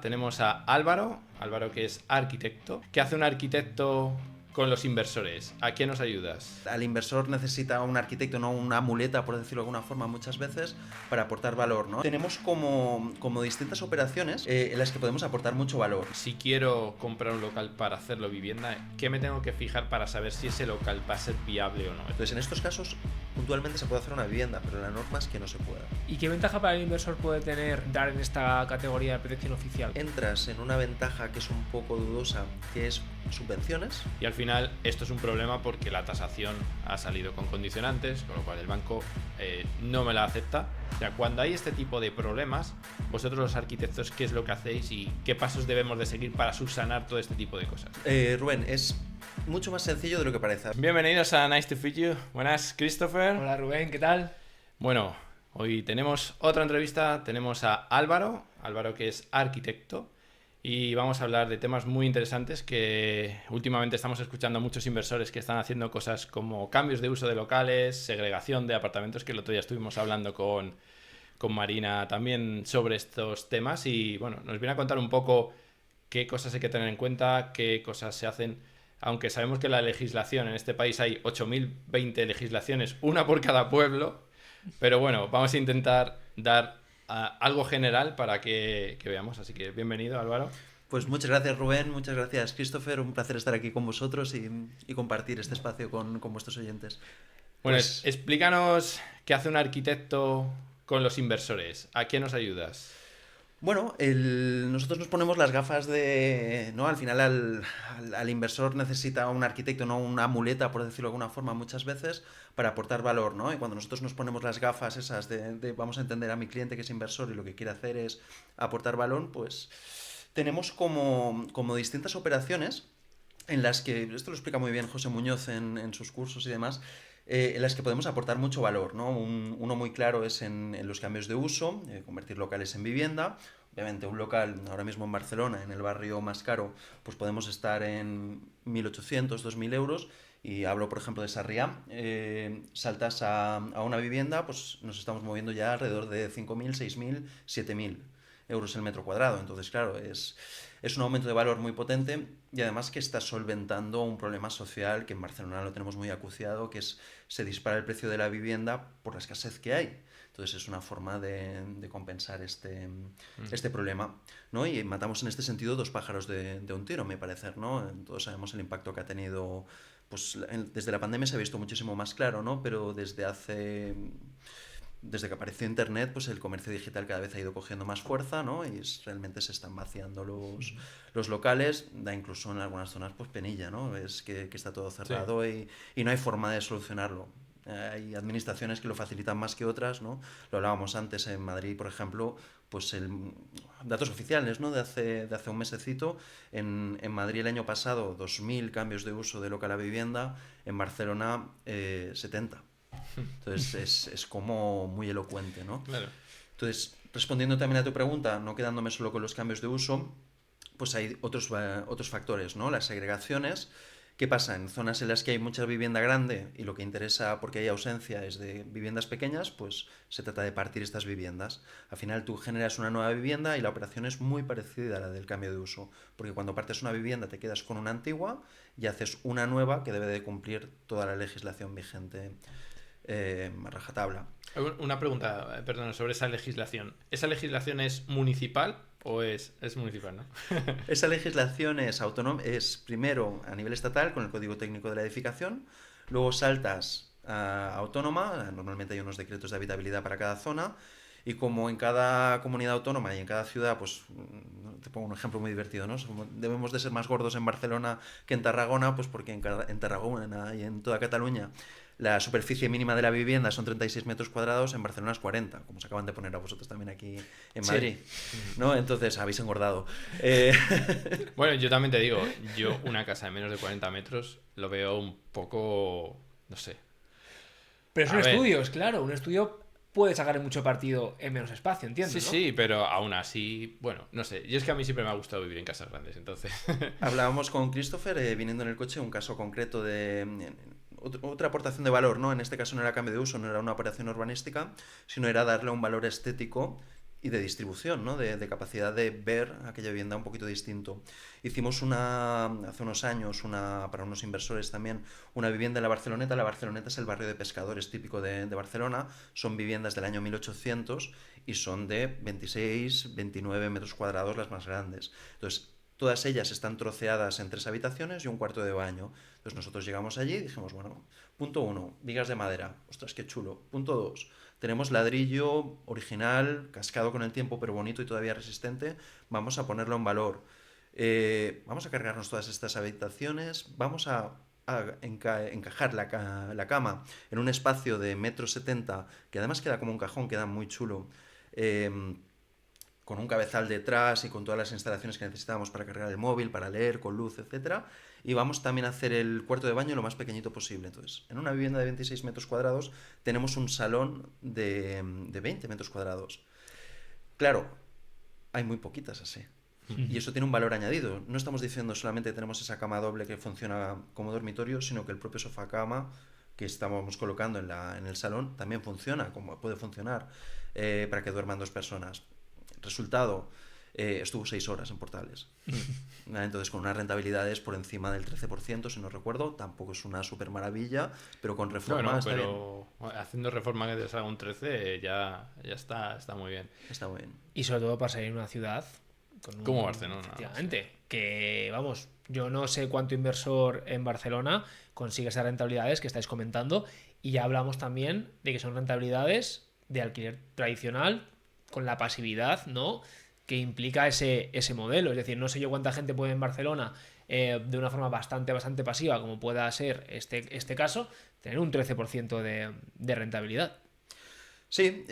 Tenemos a Álvaro que es arquitecto. ¿Qué hace un arquitecto con los inversores? ¿A qué nos ayudas? Al inversor necesita un arquitecto, no una muleta, por decirlo de alguna forma, muchas veces, para aportar valor, ¿no? Tenemos como distintas operaciones en las que podemos aportar mucho valor. Si quiero comprar un local para hacerlo vivienda, ¿qué me tengo que fijar para saber si ese local va a ser viable o no? Entonces, en estos casos, puntualmente se puede hacer una vivienda, pero la norma es que no se pueda. ¿Y qué ventaja para el inversor puede tener dar en esta categoría de protección oficial? Entras en una ventaja que es un poco dudosa, que es subvenciones. Y al final esto es un problema porque la tasación ha salido con condicionantes, con lo cual el banco no me la acepta. O sea, cuando hay este tipo de problemas, vosotros los arquitectos, ¿qué es lo que hacéis y qué pasos debemos de seguir para subsanar todo este tipo de cosas? Rubén, es mucho más sencillo de lo que parece. Bienvenidos a Nice to Meet You. Buenas, Christopher. Hola Rubén, ¿qué tal? Bueno, hoy tenemos otra entrevista. Tenemos a Álvaro que es arquitecto. Y vamos a hablar de temas muy interesantes que últimamente estamos escuchando a muchos inversores que están haciendo cosas como cambios de uso de locales, segregación de apartamentos, que el otro día estuvimos hablando con Marina también sobre estos temas. Y bueno, nos viene a contar un poco qué cosas hay que tener en cuenta, qué cosas se hacen. Aunque sabemos que la legislación en este país hay 8.020 legislaciones, una por cada pueblo. Pero bueno, vamos a intentar dar algo general para que veamos. Así que bienvenido, Álvaro. Pues muchas gracias, Rubén, muchas gracias, Christopher. Un placer estar aquí con vosotros y compartir este espacio con vuestros oyentes. Bueno, Pues, explícanos qué hace un arquitecto con los inversores. ¿A qué nos ayudas? bueno, nosotros nos ponemos las gafas de... ¿no? Al final al inversor necesita un arquitecto, no una muleta, por decirlo de alguna forma, muchas veces, para aportar valor, ¿no? Y cuando nosotros nos ponemos las gafas esas de vamos a entender a mi cliente que es inversor y lo que quiere hacer es aportar valor, pues tenemos como distintas operaciones en las que, esto lo explica muy bien José Muñoz en sus cursos y demás, en las que podemos aportar mucho valor, ¿no? Uno muy claro es en los cambios de uso, convertir locales en vivienda. Obviamente un local ahora mismo en Barcelona, en el barrio más caro, pues podemos estar en 1.800, 2.000 euros. Y hablo, por ejemplo, de Sarriá. Saltas a una vivienda, pues nos estamos moviendo ya alrededor de 5.000, 6.000, 7.000 euros el metro cuadrado. Entonces, claro, es un aumento de valor muy potente y además que está solventando un problema social que en Barcelona lo tenemos muy acuciado, que es se dispara el precio de la vivienda por la escasez que hay. Entonces es una forma de compensar este problema, ¿no? Y matamos en este sentido dos pájaros de un tiro, me parece, ¿no? Todos sabemos el impacto que ha tenido, pues desde la pandemia se ha visto muchísimo más claro, ¿no? Pero desde que apareció Internet, pues el comercio digital cada vez ha ido cogiendo más fuerza, ¿no? Y realmente se están vaciando los locales, da incluso en algunas zonas pues penilla, ¿no? Es que está todo cerrado, sí. y no hay forma de solucionarlo. Hay administraciones que lo facilitan más que otras, ¿no? Lo hablábamos antes en Madrid, por ejemplo, pues datos oficiales, ¿no? De hace un mesecito, en Madrid el año pasado 2.000 cambios de uso de local a vivienda, en Barcelona 70. Entonces es como muy elocuente, ¿no? Claro. Entonces, respondiendo también a tu pregunta, no quedándome solo con los cambios de uso, pues hay otros factores, ¿no? Las segregaciones. ¿Qué pasa? En zonas en las que hay mucha vivienda grande y lo que interesa porque hay ausencia es de viviendas pequeñas, pues se trata de partir estas viviendas. Al final tú generas una nueva vivienda y la operación es muy parecida a la del cambio de uso, porque cuando partes una vivienda te quedas con una antigua y haces una nueva que debe de cumplir toda la legislación vigente a rajatabla. Una pregunta, perdón, sobre esa legislación. ¿Esa legislación es municipal o es municipal, no? Esa legislación es primero a nivel estatal con el Código Técnico de la Edificación, luego saltas a autónoma, normalmente hay unos decretos de habitabilidad para cada zona, y como en cada comunidad autónoma y en cada ciudad, pues te pongo un ejemplo muy divertido, ¿no? Debemos de ser más gordos en Barcelona que en Tarragona, pues porque en Tarragona y en toda Cataluña la superficie mínima de la vivienda son 36 metros cuadrados, en Barcelona es 40, como se acaban de poner a vosotros también aquí en Madrid, sí. ¿No? Entonces habéis engordado. Bueno, yo también te digo, yo una casa de menos de 40 metros lo veo un poco, no sé. Pero son estudios, claro, un estudio puede sacar mucho partido en menos espacio, entiendo, Sí, ¿no? sí, pero aún así, bueno, no sé. Yo es que a mí siempre me ha gustado vivir en casas grandes, entonces... Hablábamos con Christopher, viniendo en el coche, un caso concreto de... Otra aportación de valor, ¿no? En este caso no era cambio de uso, no era una operación urbanística, sino era darle un valor estético y de distribución, ¿no? De capacidad de ver aquella vivienda un poquito distinto. Hicimos hace unos años, para unos inversores también, una vivienda en la Barceloneta. La Barceloneta es el barrio de pescadores típico de Barcelona. Son viviendas del año 1800 y son de 26, 29 metros cuadrados las más grandes. Entonces, todas ellas están troceadas en 3 habitaciones y un cuarto de baño. Entonces nosotros llegamos allí y dijimos, bueno, punto 1, vigas de madera. Ostras, qué chulo. Punto 2, tenemos ladrillo original, cascado con el tiempo, pero bonito y todavía resistente. Vamos a ponerlo en valor. Vamos a cargarnos todas estas habitaciones. Vamos a encajar la cama en un espacio de 1,70 m, que además queda como un cajón, queda muy chulo. Con un cabezal detrás y con todas las instalaciones que necesitábamos para cargar el móvil, para leer, con luz, etcétera. Y vamos también a hacer el cuarto de baño lo más pequeñito posible. Entonces, en una vivienda de 26 metros cuadrados tenemos un salón de 20 metros cuadrados. Claro, hay muy poquitas así. Y eso tiene un valor añadido. No estamos diciendo solamente que tenemos esa cama doble que funciona como dormitorio, sino que el propio sofá cama que estábamos colocando en el salón también funciona, como puede funcionar, para que duerman 2 personas. Resultado, estuvo 6 horas en Portales. Entonces, con unas rentabilidades por encima del 13%, si no recuerdo. Tampoco es una super maravilla, pero con reforma está pero bien. Haciendo reforma que te salga un 13 ya está muy bien. Está muy bien. Y sobre todo para salir en una ciudad como Barcelona. Efectivamente. Sí. Que, vamos, yo no sé cuánto inversor en Barcelona consigue esas rentabilidades que estáis comentando. Y ya hablamos también de que son rentabilidades de alquiler tradicional, con la pasividad, ¿no?, que implica ese modelo. Es decir, no sé yo cuánta gente puede en Barcelona, de una forma bastante pasiva, como pueda ser este caso, tener un 13% de rentabilidad. Sí,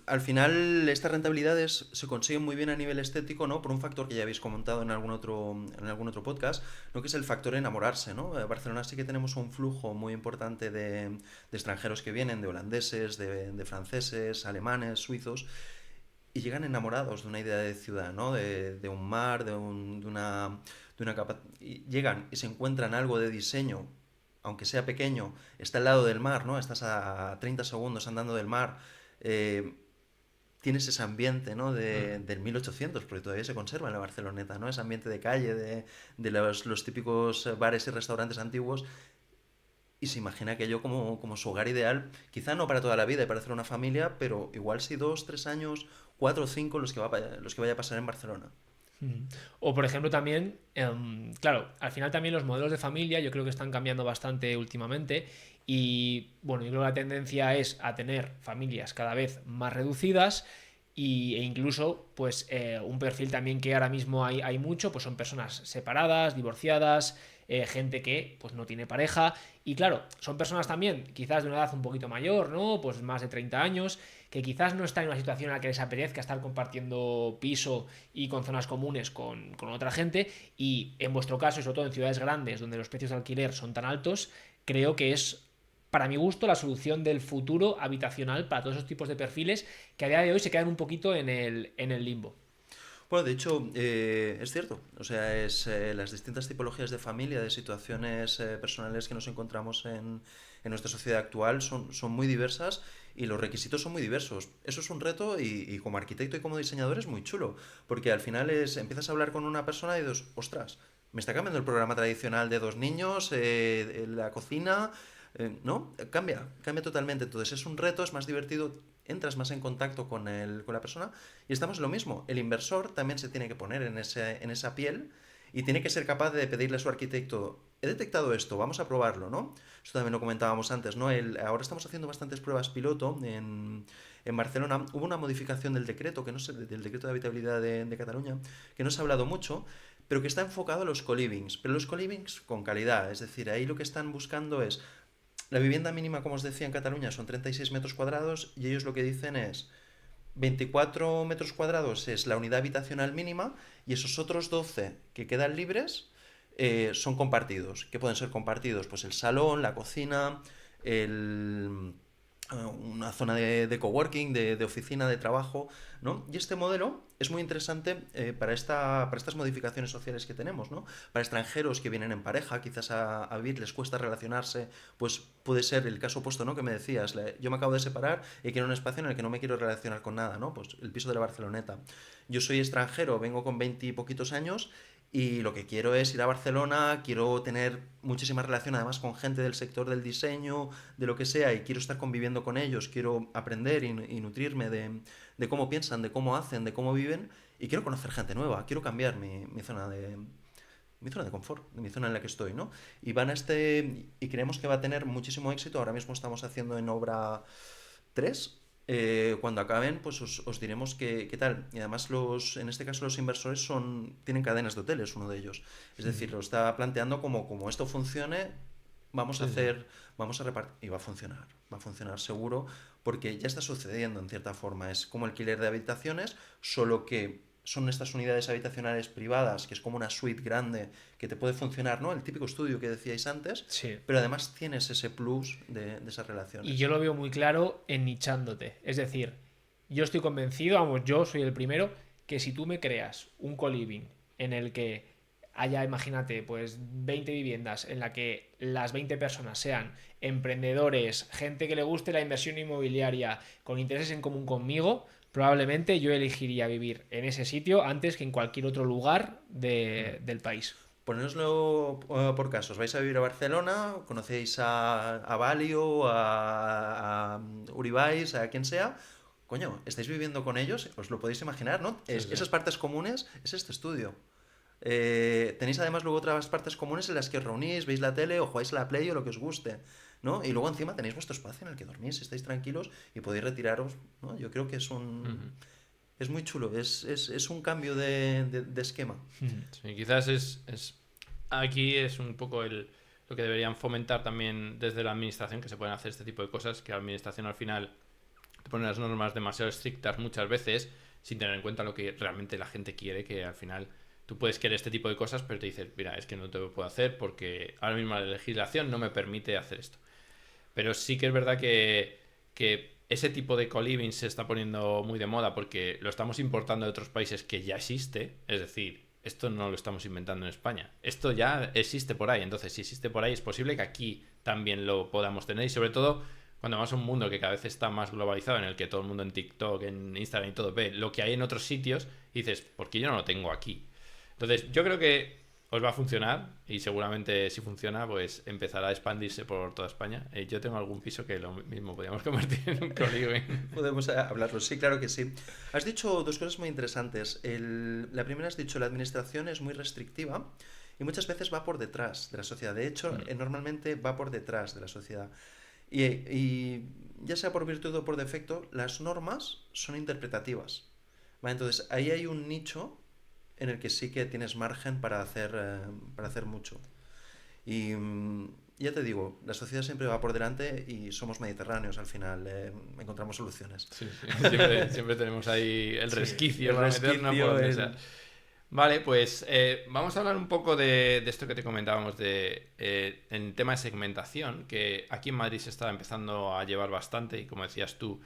al final estas rentabilidades se consiguen muy bien a nivel estético, ¿no? Por un factor que ya habéis comentado en algún otro podcast, ¿no? Que es el factor enamorarse, ¿no? En Barcelona sí que tenemos un flujo muy importante de extranjeros que vienen, de holandeses, de franceses, alemanes, suizos, y llegan enamorados de una idea de ciudad, ¿no? De un mar, de una capa... Y llegan y se encuentran algo de diseño, aunque sea pequeño, está al lado del mar, ¿no? Estás a 30 segundos andando del mar. Tienes ese ambiente, ¿no? Del 1800, porque todavía se conserva en la Barceloneta, ¿no? Ese ambiente de calle, de los típicos bares y restaurantes antiguos. Y se imagina aquello como su hogar ideal, quizá no para toda la vida y para hacer una familia, pero igual si 2, 3 años, 4 o 5 los que vaya a pasar en Barcelona. O por ejemplo también, claro, al final también los modelos de familia yo creo que están cambiando bastante últimamente y bueno, yo creo que la tendencia es a tener familias cada vez más reducidas e incluso pues un perfil también que ahora mismo hay mucho, pues son personas separadas, divorciadas, gente que pues no tiene pareja y claro, son personas también quizás de una edad un poquito mayor, ¿no? Pues más de 30 años, que quizás no están en una situación en la que les apetezca estar compartiendo piso y con zonas comunes con otra gente y en vuestro caso, y sobre todo en ciudades grandes donde los precios de alquiler son tan altos, creo que es para mi gusto la solución del futuro habitacional para todos esos tipos de perfiles que a día de hoy se quedan un poquito en el limbo. Bueno, de hecho, es cierto. O sea, las distintas tipologías de familia, de situaciones personales que nos encontramos en nuestra sociedad actual son muy diversas y los requisitos son muy diversos. Eso es un reto y como arquitecto y como diseñador es muy chulo, porque al final empiezas a hablar con una persona y dices, ostras, me está cambiando el programa tradicional de 2 niños, la cocina... ¿no? Cambia totalmente. Entonces es un reto, es más divertido, entras más en contacto con la persona y estamos en lo mismo. El inversor también se tiene que poner en esa piel y tiene que ser capaz de pedirle a su arquitecto, he detectado esto, vamos a probarlo, ¿no? Esto también lo comentábamos antes, ¿no? Ahora estamos haciendo bastantes pruebas piloto en Barcelona. Hubo una modificación del decreto, del decreto de habitabilidad de Cataluña, que no se ha hablado mucho, pero que está enfocado a los co-livings, pero los co-livings con calidad. Es decir, ahí lo que están buscando es... La vivienda mínima, como os decía, en Cataluña son 36 metros cuadrados y ellos lo que dicen es 24 metros cuadrados es la unidad habitacional mínima y esos otros 12 que quedan libres son compartidos. ¿Qué pueden ser compartidos? Pues el salón, la cocina, una zona de coworking, de oficina, de trabajo, ¿no? Y este modelo es muy interesante para estas modificaciones sociales que tenemos, ¿no? Para extranjeros que vienen en pareja, quizás a vivir, les cuesta relacionarse, pues puede ser el caso opuesto, ¿no? Que me decías, yo me acabo de separar y quiero un espacio en el que no me quiero relacionar con nada, ¿no? Pues el piso de la Barceloneta. Yo soy extranjero, vengo con 20 y poquitos años y lo que quiero es ir a Barcelona, quiero tener muchísima relación además con gente del sector del diseño, de lo que sea, y quiero estar conviviendo con ellos, quiero aprender y nutrirme de cómo piensan, de cómo hacen, de cómo viven, y quiero conocer gente nueva, quiero cambiar mi zona de confort, mi zona en la que estoy, ¿no? Y creemos que va a tener muchísimo éxito. Ahora mismo estamos haciendo en obra 3. Cuando acaben, pues os diremos qué tal. Y además, en este caso, los inversores tienen cadenas de hoteles, uno de ellos. Es decir, lo está planteando como esto funcione, vamos a Sí, sí. hacer, vamos a repartir. Y va a funcionar seguro, porque ya está sucediendo en cierta forma. Es como alquiler de habitaciones, solo que son estas unidades habitacionales privadas, que es como una suite grande que te puede funcionar, ¿no? El típico estudio que decíais antes, Sí. pero además tienes ese plus de esas Y relaciones. yo lo veo muy claro en nichándote. Es decir, yo estoy convencido, vamos, yo soy el primero, que si tú me creas un co-living en el que haya, imagínate, pues 20 viviendas en la que las 20 personas sean emprendedores, gente que le guste la inversión inmobiliaria, con intereses en común conmigo, probablemente yo elegiría vivir en ese sitio antes que en cualquier otro lugar del país. Poneroslo por casos. Vais a vivir a Barcelona, conocéis a Valio, a Uribais, a quien sea. Coño, estáis viviendo con ellos, os lo podéis imaginar, ¿no? Sí, sí. Esas partes comunes es este estudio. Tenéis además luego otras partes comunes en las que os reunís, veis la tele o jugáis a la Play o lo que os guste, ¿no? Y luego encima tenéis vuestro espacio en el que dormís, estáis tranquilos y podéis retiraros, ¿no? Yo creo que Ujú. es muy chulo, es un cambio de esquema. Sí, quizás aquí es un poco lo que deberían fomentar también desde la administración, que se pueden hacer este tipo de cosas, que la administración al final te pone las normas demasiado estrictas muchas veces sin tener en cuenta lo que realmente la gente quiere, que al final tú puedes querer este tipo de cosas, pero te dices, mira, es que no te lo puedo hacer porque ahora mismo la legislación no me permite hacer esto. Pero sí que es verdad que ese tipo de co-living se está poniendo muy de moda porque lo estamos importando de otros países que ya existe. Es decir, esto no lo estamos inventando en España. Esto ya existe por ahí. Entonces, si existe por ahí, es posible que aquí también lo podamos tener. Y sobre todo, cuando vamos a un mundo que cada vez está más globalizado, en el que todo el mundo en TikTok, en Instagram y todo ve lo que hay en otros sitios, y dices, ¿por qué yo no lo tengo aquí? Entonces, yo creo que os va a funcionar y seguramente si funciona, pues empezará a expandirse por toda España. Yo tengo algún piso que lo mismo podríamos convertir en un co-living. Podemos hablarlo, sí, claro que sí. Has dicho dos cosas muy interesantes. La primera has dicho, la administración es muy restrictiva y muchas veces va por detrás de la sociedad. De hecho, normalmente va por detrás de la sociedad. Y ya sea por virtud o por defecto, las normas son interpretativas. ¿Vale? Entonces, ahí hay un nicho en el que sí que tienes margen para hacer mucho. Y ya te digo, la sociedad siempre va por delante y somos mediterráneos al final, encontramos soluciones. Sí, sí. Siempre tenemos ahí el Sí, resquicio El para meternos por resquicio, donde sea. Vale, pues vamos a hablar un poco de esto que te comentábamos en tema de segmentación, que aquí en Madrid se está empezando a llevar bastante y como decías tú,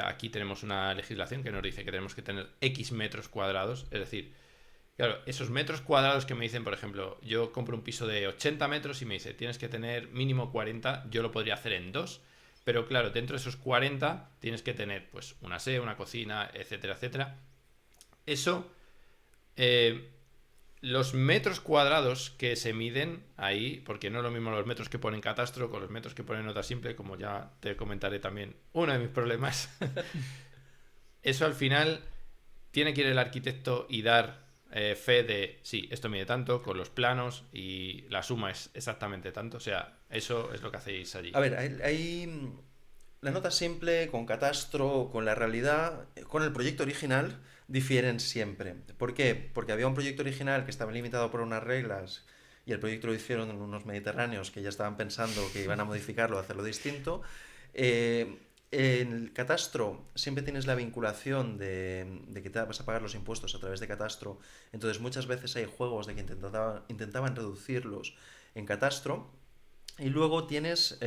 aquí tenemos una legislación que nos dice que tenemos que tener X metros cuadrados, es decir, claro, esos metros cuadrados que me dicen, por ejemplo, yo compro un piso de 80 metros y me dice, tienes que tener mínimo 40, yo lo podría hacer en dos, pero claro, dentro de esos 40 tienes que tener pues un aseo, una cocina, etcétera, etcétera. Eso, eh, los metros cuadrados que se miden ahí, porque no es lo mismo los metros que pone en catastro con los metros que pone en nota simple, como ya te comentaré también uno de mis problemas. Eso al final tiene que ir el arquitecto y dar fe de, sí, esto mide tanto, con los planos y la suma es exactamente tanto. O sea, eso es lo que hacéis allí. A ver, la nota simple con catastro, con la realidad, con el proyecto original difieren siempre. ¿Por qué? Porque había un proyecto original que estaba limitado por unas reglas y el proyecto lo hicieron unos mediterráneos que ya estaban pensando que iban a modificarlo, a hacerlo distinto. En el catastro siempre tienes la vinculación de que te vas a pagar los impuestos a través de catastro. Entonces muchas veces hay juegos de que intentaban reducirlos en catastro. Y luego tienes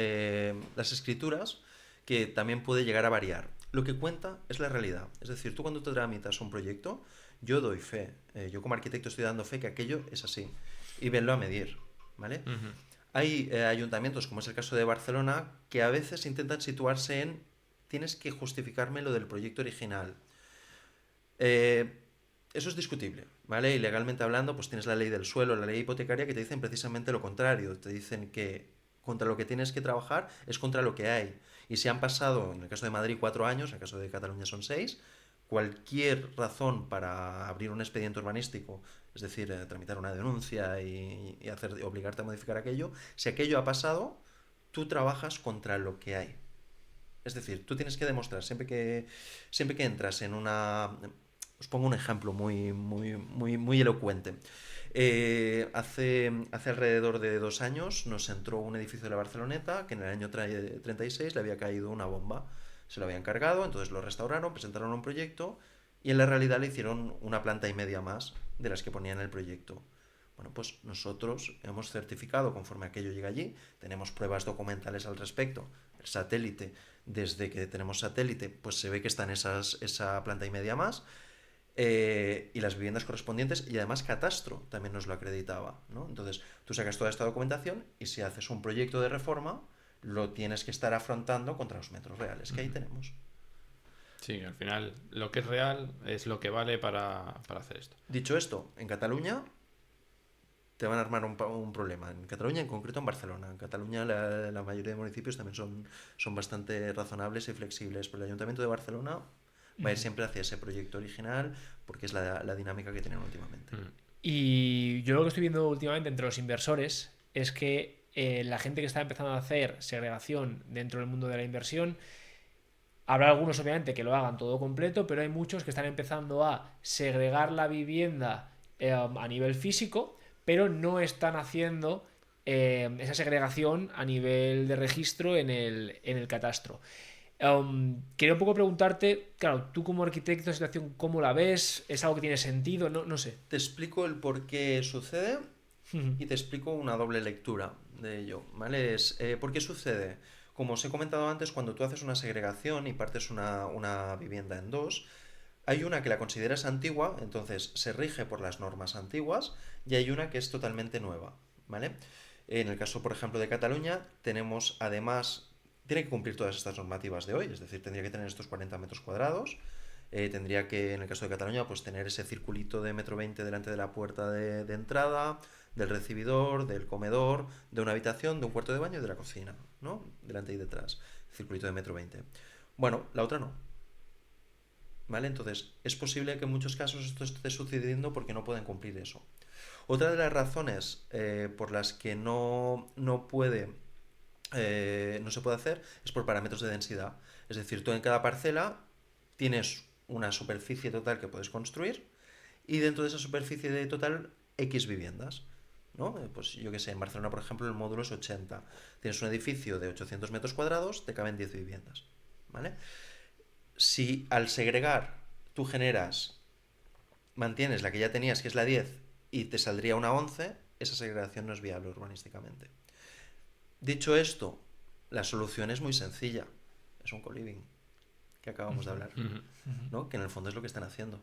las escrituras, que también puede llegar a variar. lo que cuenta es la realidad. Es decir, tú cuando te tramitas un proyecto, yo doy fe. Yo como arquitecto estoy dando fe que aquello es así. Y venlo a medir, ¿vale? Ujú. Hay ayuntamientos, como es el caso de Barcelona, que a veces intentan situarse en tienes que justificarme lo del proyecto original. Eh, Eso es discutible, ¿vale? Y legalmente hablando, pues tienes la ley del suelo, la ley hipotecaria, que te dicen precisamente lo contrario. Te dicen que contra lo que tienes que trabajar es contra lo que hay. Y si han pasado, en el caso de Madrid, 4 años, en el caso de Cataluña son 6, cualquier razón para abrir un expediente urbanístico, es decir, tramitar una denuncia y obligarte a modificar aquello, si aquello ha pasado, tú trabajas contra lo que hay. Es decir, tú tienes que demostrar, siempre que entras en una... Os pongo un ejemplo muy elocuente. Hace alrededor de 2 años nos entró un edificio de la Barceloneta que en el año 36 le había caído una bomba. Se lo habían cargado, entonces lo restauraron, presentaron un proyecto y en la realidad le hicieron una planta y media más de las que ponían en el proyecto. Bueno, pues nosotros hemos certificado conforme aquello llega allí, tenemos pruebas documentales al respecto. El satélite, desde que tenemos satélite, pues se ve que está en esa planta y media más. Y las viviendas correspondientes y además Catastro también nos lo acreditaba, ¿no? Entonces tú sacas toda esta documentación y si haces un proyecto de reforma lo tienes que estar afrontando contra los metros reales que ahí tenemos. Sí, al final lo que es real es lo que vale para hacer esto. Dicho esto, en Cataluña te van a armar un problema. En Cataluña, en concreto en Barcelona. En Cataluña la mayoría de municipios también son bastante razonables y flexibles, pero el Ayuntamiento de Barcelona va a ir siempre hacia ese proyecto original porque es la dinámica que tienen últimamente. Y yo lo que estoy viendo últimamente entre los inversores es que la gente que está empezando a hacer segregación dentro del mundo de la inversión, habrá algunos obviamente que lo hagan todo completo, pero hay muchos que están empezando a segregar la vivienda a nivel físico, pero no están haciendo esa segregación a nivel de registro en el catastro. Quería un poco preguntarte, claro, tú como arquitecto, esa situación, ¿cómo la ves? ¿Es algo que tiene sentido? No sé. Te explico el por qué sucede y te explico una doble lectura de ello, ¿vale? ¿Por qué sucede? Como os he comentado antes, cuando tú haces una segregación y partes una vivienda en dos, hay una que la consideras antigua, entonces se rige por las normas antiguas, y hay una que es totalmente nueva, ¿vale? En el caso, por ejemplo, de Cataluña, tenemos además, tiene que cumplir todas estas normativas de hoy, es decir, tendría que tener estos 40 metros cuadrados, tendría que, en el caso de Cataluña, pues tener ese circulito de 1,20 m delante de la puerta de entrada, del recibidor, del comedor, de una habitación, de un cuarto de baño y de la cocina, ¿no? Delante y detrás, circulito de 1,20 m. Bueno, la otra no. ¿Vale? Entonces, es posible que en muchos casos esto esté sucediendo porque no pueden cumplir eso. Otra de las razones por las que no se puede hacer es por parámetros de densidad. Es decir, tú en cada parcela tienes una superficie total que puedes construir y dentro de esa superficie de total X viviendas, ¿no? Pues yo que sé, en Barcelona, por ejemplo, el módulo es 80. Tienes un edificio de 800 metros cuadrados, te caben 10 viviendas, ¿vale? Si al segregar tú mantienes la que ya tenías, que es la 10, y te saldría una 11, esa segregación no es viable urbanísticamente. Dicho esto, la solución es muy sencilla. Es un co-living, que acabamos de hablar, ¿no? Que en el fondo es lo que están haciendo.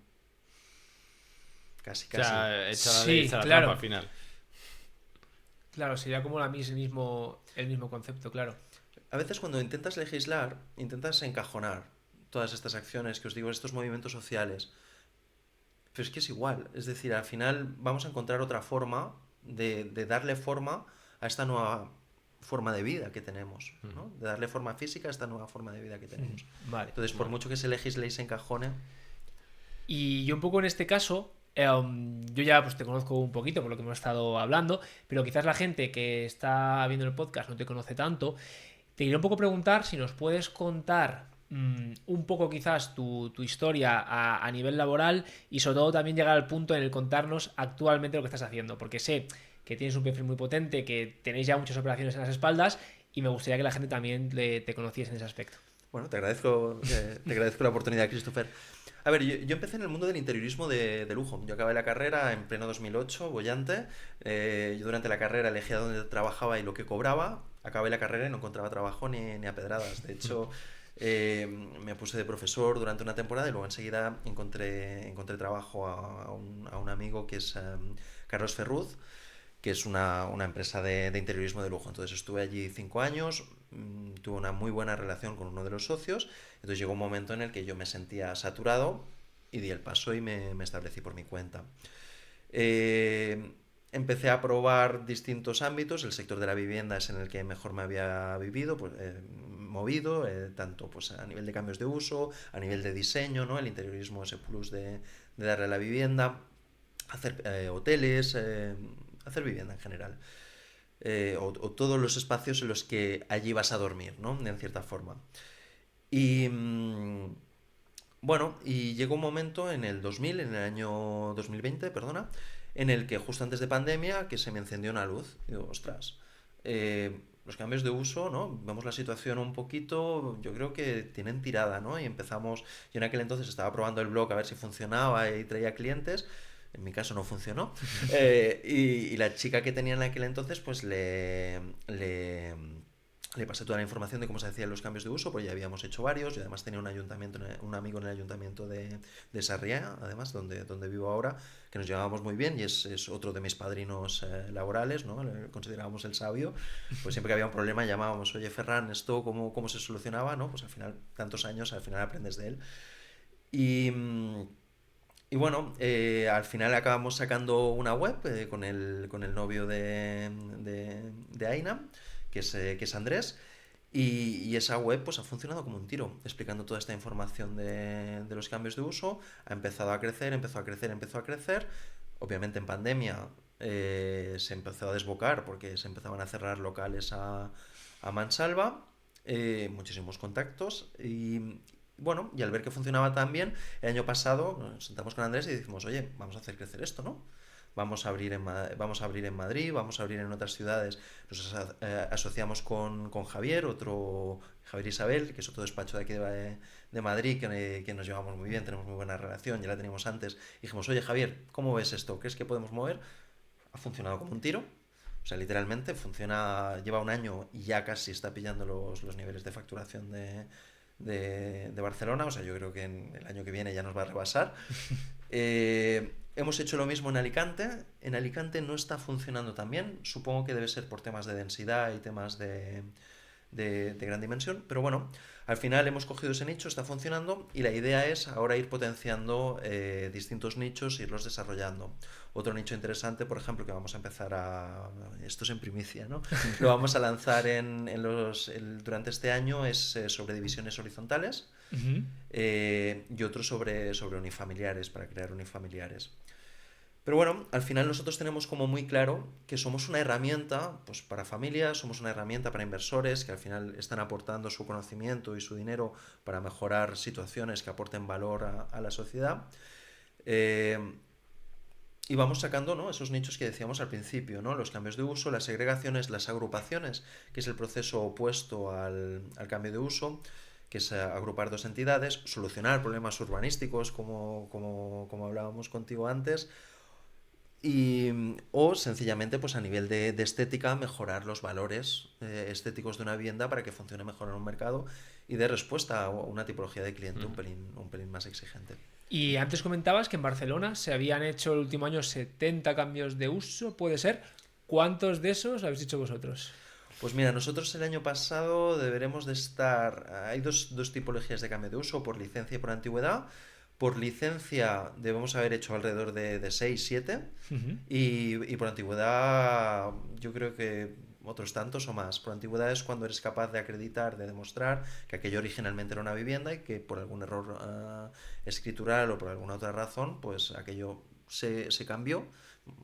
Casi. O sea, echa Sí, la claro. trampa al final. Claro, sería como el mismo concepto, claro. A veces cuando intentas legislar, intentas encajonar todas estas acciones que os digo, estos movimientos sociales. Pero es que es igual. Es decir, al final vamos a encontrar otra forma de darle forma a esta nueva forma de vida que tenemos, ¿no? De darle forma física a esta nueva forma de vida que tenemos. Vale. Entonces, por mucho que se legisle y se encajone... Y yo un poco en este caso, yo ya pues te conozco un poquito por lo que hemos estado hablando, pero quizás la gente que está viendo el podcast no te conoce tanto. Te quería un poco preguntar si nos puedes contar un poco quizás tu historia a nivel laboral y sobre todo también llegar al punto en el contarnos actualmente lo que estás haciendo, porque sé que tienes un perfil muy potente, que tenéis ya muchas operaciones en las espaldas y me gustaría que la gente también te conociese en ese aspecto. Bueno, te agradezco la oportunidad, Christopher. A ver, yo empecé en el mundo del interiorismo de lujo. Yo acabé la carrera en pleno 2008, bollante. Yo durante la carrera elegía dónde trabajaba y lo que cobraba. Acabé la carrera y no encontraba trabajo ni a pedradas. De hecho, Me puse de profesor durante una temporada y luego enseguida encontré trabajo a un amigo que es Carlos Ferruz, que es una empresa de interiorismo de lujo. Entonces estuve allí 5 años, tuve una muy buena relación con uno de los socios, entonces llegó un momento en el que yo me sentía saturado y di el paso y me establecí por mi cuenta. Eh, Empecé a probar distintos ámbitos. El sector de la vivienda es en el que mejor me había movido, tanto pues, a nivel de cambios de uso, a nivel de diseño, ¿no? El interiorismo, ese plus de darle a la vivienda, hacer hoteles, hacer vivienda en general. O todos los espacios en los que allí vas a dormir, ¿no? En cierta forma. Y bueno, y llegó un momento en el 2000, en el año 2020, perdona, en el que justo antes de pandemia, que se me encendió una luz. Y digo, ostras, los cambios de uso, ¿no? Vemos la situación un poquito, yo creo que tienen tirada, ¿no? Y empezamos, yo en aquel entonces estaba probando el blog a ver si funcionaba y traía clientes. En mi caso no funcionó. Y la chica que tenía en aquel entonces, pues le pasé toda la información de cómo se hacían los cambios de uso, pues ya habíamos hecho varios. Yo además tenía un amigo en el ayuntamiento de Sarriá, además, donde vivo ahora, que nos llevábamos muy bien y es otro de mis padrinos laborales, ¿no? Le considerábamos el sabio. Pues siempre que había un problema llamábamos, oye Ferran, ¿esto cómo se solucionaba? ¿No? Pues al final, tantos años, al final aprendes de él. Y... Y bueno, al final acabamos sacando una web con el novio de Aina, que es Andrés, y esa web pues ha funcionado como un tiro, explicando toda esta información de los cambios de uso. Ha empezado a crecer, empezó a crecer, empezó a crecer. Obviamente en pandemia se empezó a desbocar porque se empezaban a cerrar locales a mansalva, muchísimos contactos y... Bueno, y al ver que funcionaba tan bien, el año pasado nos sentamos con Andrés y dijimos, oye, vamos a hacer crecer esto, ¿no? Vamos a abrir en Madrid, vamos a abrir en otras ciudades. Nos asociamos con Javier, Javier Isabel, que es otro despacho de aquí de Madrid, que nos llevamos muy bien, tenemos muy buena relación, ya la teníamos antes. Y dijimos, oye Javier, ¿cómo ves esto? ¿Crees que podemos mover? Ha funcionado como un tiro. O sea, literalmente funciona, lleva un año y ya casi está pillando los niveles de facturación de Barcelona. O sea, yo creo que en el año que viene ya nos va a rebasar. Hemos hecho lo mismo en Alicante. En Alicante no está funcionando tan bien. Supongo que debe ser por temas de densidad y temas de gran dimensión. Pero bueno, al final hemos cogido ese nicho, está funcionando y la idea es ahora ir potenciando distintos nichos e irlos desarrollando. Otro nicho interesante, por ejemplo, que vamos a empezar esto es en primicia, ¿no? Lo vamos a lanzar durante este año, es sobre divisiones horizontales. Ujú. Y otro sobre unifamiliares, para crear unifamiliares. Pero bueno, al final nosotros tenemos como muy claro que somos una herramienta pues, para familias, somos una herramienta para inversores que al final están aportando su conocimiento y su dinero para mejorar situaciones que aporten valor a la sociedad. Eh, y vamos sacando, ¿no? Esos nichos que decíamos al principio, ¿no? Los cambios de uso, las segregaciones, las agrupaciones, que es el proceso opuesto al cambio de uso, que es agrupar dos entidades, solucionar problemas urbanísticos, como hablábamos contigo antes, o sencillamente pues a nivel de estética mejorar los valores estéticos de una vivienda para que funcione mejor en un mercado y dé respuesta a una tipología de cliente un pelín más exigente. Y antes comentabas que en Barcelona se habían hecho el último año 70 cambios de uso, ¿puede ser? ¿Cuántos de esos habéis hecho vosotros? Pues mira, nosotros el año pasado deberemos de estar... Hay dos tipologías de cambio de uso, por licencia y por antigüedad. Por licencia debemos haber hecho alrededor de 6 7 Ujú. y por antigüedad yo creo que otros tantos o más. Por antigüedad es cuando eres capaz de acreditar, de demostrar que aquello originalmente era una vivienda y que por algún error escritural o por alguna otra razón, pues aquello se cambió.